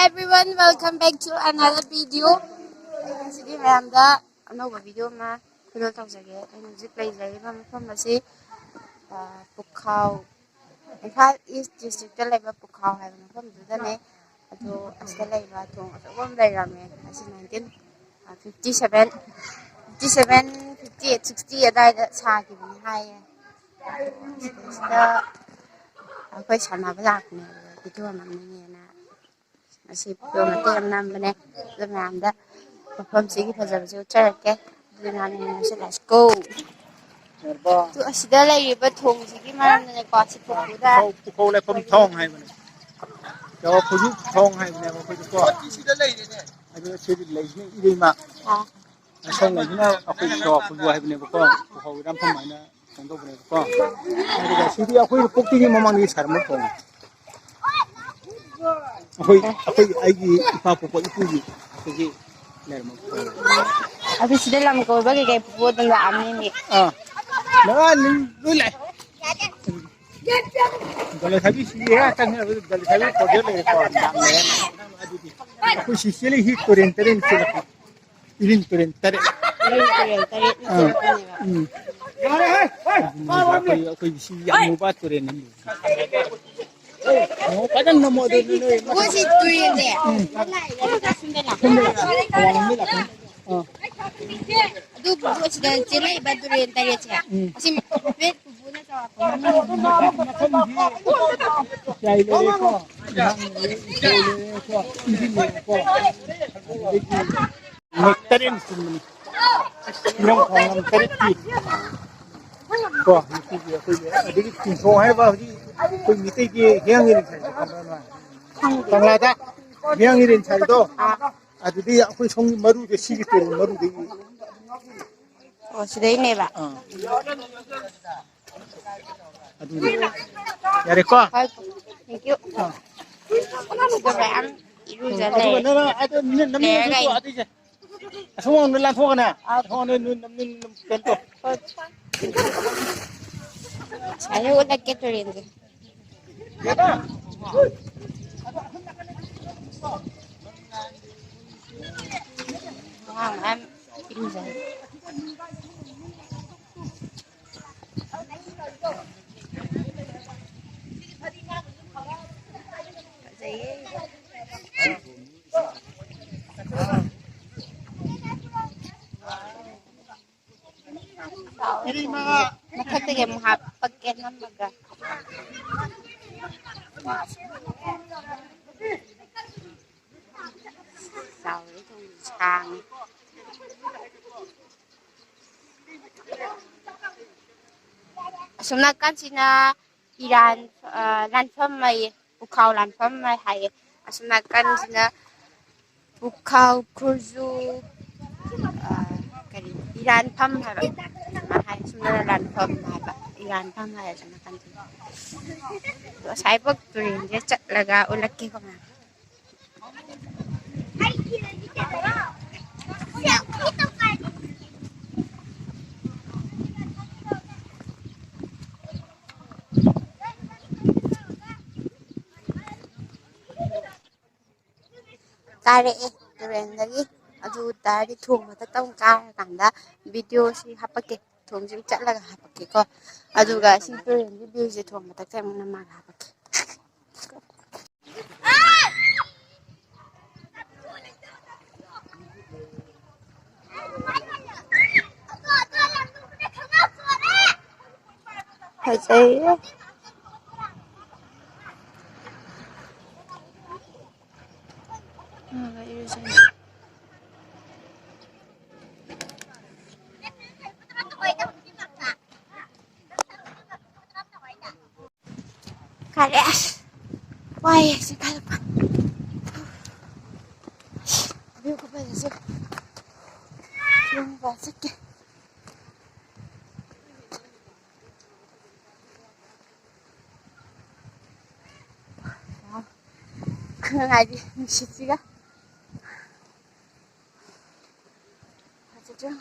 everyone, welcome back to another video. Sidi mayamda another video ma kudo tawjage. Aina hujik leizariba mafam asi Pukhao. Imphal East District da laiba Pukhao haiba mafam dudane ado asida laiba thong asawam lairame asi 1957 58 60 adaida sagibani haye. Sida akwai sanaba lakne video namnene Masih belum ada yang namanya lemanda. Perform sih fajar-fajar cerita. Dengan ini let's go. Tu asida lagi betul sih gimana nih kasih pemuda. Kau le pom thong hai mana. Kau puju thong hai mana mau puju kau. Asida lagi ni. Ada asida lagi ni ini mak. Thong lagi na aku kau puju hai mana kau. Kau ram pom mana contoh mana kau. Ada asida aku pukti ni memang ni sarmu thong. Aku aigi ipa ipuji jadi nermo. Habis sudah lama kau bagi kayak buat enggak amin ni. Nah, lu lah. Kalau habis dia kan kalau habis kerja le kau dam le. Aku sisi le hit turin sila. Irin turin tarik. Aku sisi yang mubah turin ni. Oh, kadang nama dia ni. Buat itu ini. Aduh, buat sudah jelek batu yang tadi aja. Masih bet bubunya sama Jai le ko, yang le ko, ini le ko. Nektarin sini. Yang orang terti. Ko, itu dia ko le. Jadi tinso hai ba ji. Ko mite ki yang ini saja. Tanglada. Yang ini saja to. Adudi aku song maru ke sigi tu maru de. Oh, sudah ini, Pak. Aduh. Yare ko. Thank you. Sudah bayang. Iru jalan. Ada namanya itu ada je. Semua orang lain semua na. Semua orang tentu. Saya udah keturin tu. Am iru jalan. Ini mah Nakatiga mo pagken ng maga. Sorry, itong sang. Sunod kan sina Iran lanfam may Pukhao lanfam may hay. Sunod kan sina Pukhao kurzu Iran pam hay ba? Hay sunod lanfam hay ba? Iran pam hay sunod kan sina. Saya pag turin dia cat laga ulat ke ko na. Tare turin lagi. Adu tari thong mata tong ka kanda video si hapake thong jing cat laga hapake ko. Adu ga si turin video si thong mata kai mun ma hapake. Hai saya. Kares. Why, sekali pa. Abiyo ko pa sa. Yung basik ya. Kung aja musisiga. Aja.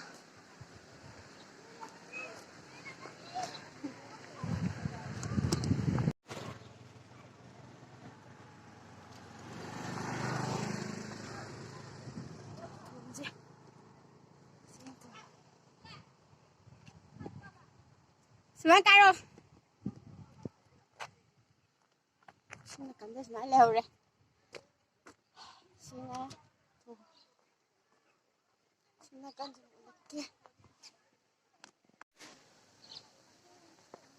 Sumai karo. Sini kan dah sumai leh ore. Sini. Sini kan sini.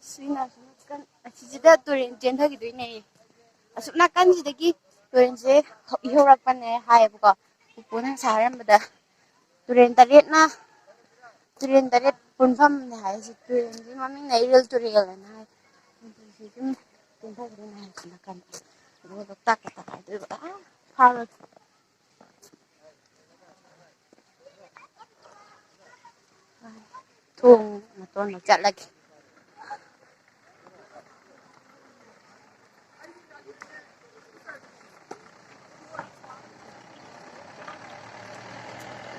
Sini kan. Sini dah turin jentah gitu ini. Asupna kan sini lagi turin je. Ihorap kan hai buka. Pupunan saharan benda. Turin tarik na. Turin tarik pun fam hai si turin je mami nairil turil na. Sini jentah gitu na sini kan. Itu tak itu harus. Thùng mà tôi nó chặt lagi.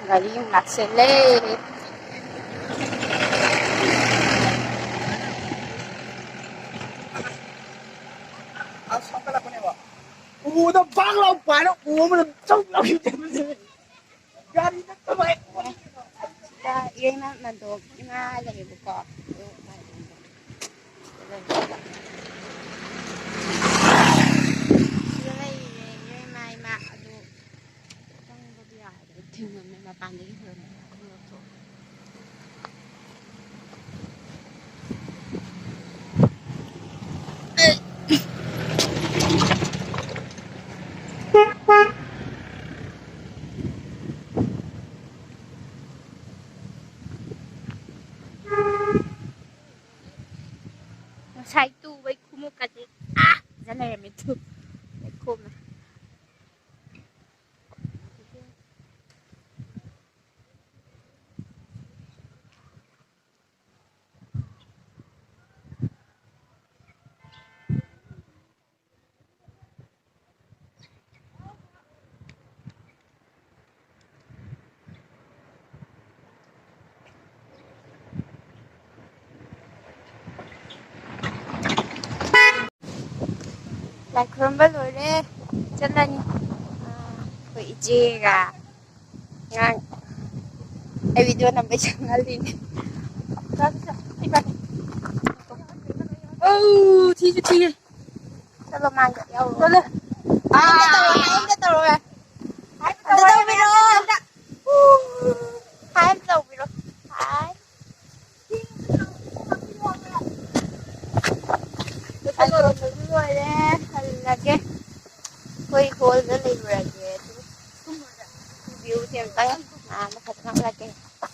Galing yung naksele. 나 방랑 봐라. 오면 정말 재밌어. 가리 나 왜? Kita iman mandog, ima lagi buka. Sai tu với kumu kaji. Jangan ya itu. Kum. Lại khuôn bớt rồi đấy. Chân là quỷ chê gà. Ngang. Ai video nằm bên chẳng là linh. Thi chứ thi. Sao lo mang cái eo rồi. Em cái tàu rồi. Hai cái tàu rồi. Hai cái tàu rồi. Hai. Anh rồi rồi đấy. Lagi. Koi hole na lagi. View thêm tay. Nakatang lagi.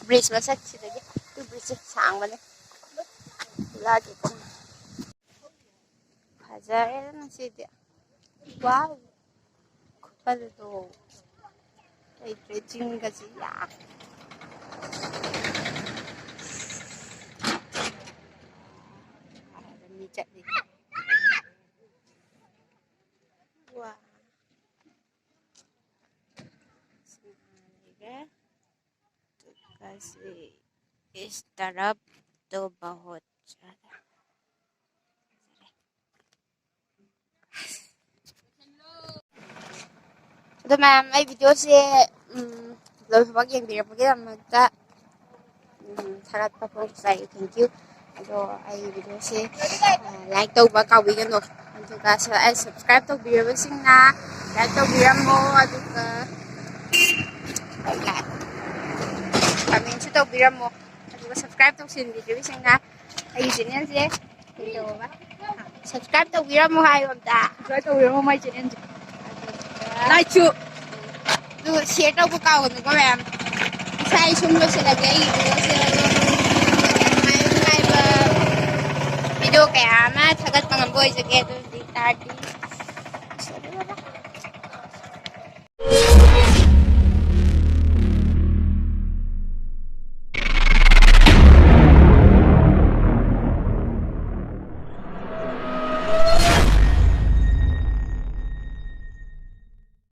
Bridge masak sila lagi. Tu bridge sang mana. Lagi ko. Hajar na siya. Wow. Kapal to. Ay trekking kasi ya. Ni chat ni. Wah. Sebenarnya kasih इस तरफ तो बहुत ज़्यादा तो ma'am आई video से लोग बहुत yang bilang mereka sangat perform thank you aduh ai video se like tau ba kau bigan no juga ai subscribe tau biar bersing na like tau biar mo aduh ke like comment tau biar mo aduh subscribe tau sin video bersing na ai channel se video ba subscribe tau biar mo hai om ta subscribe tau biar mo mai channel like chu du share tau ko kau no ko ma'am sai sum lo se lagi ai video se video kaya ama thagat pangamboy jage du di tati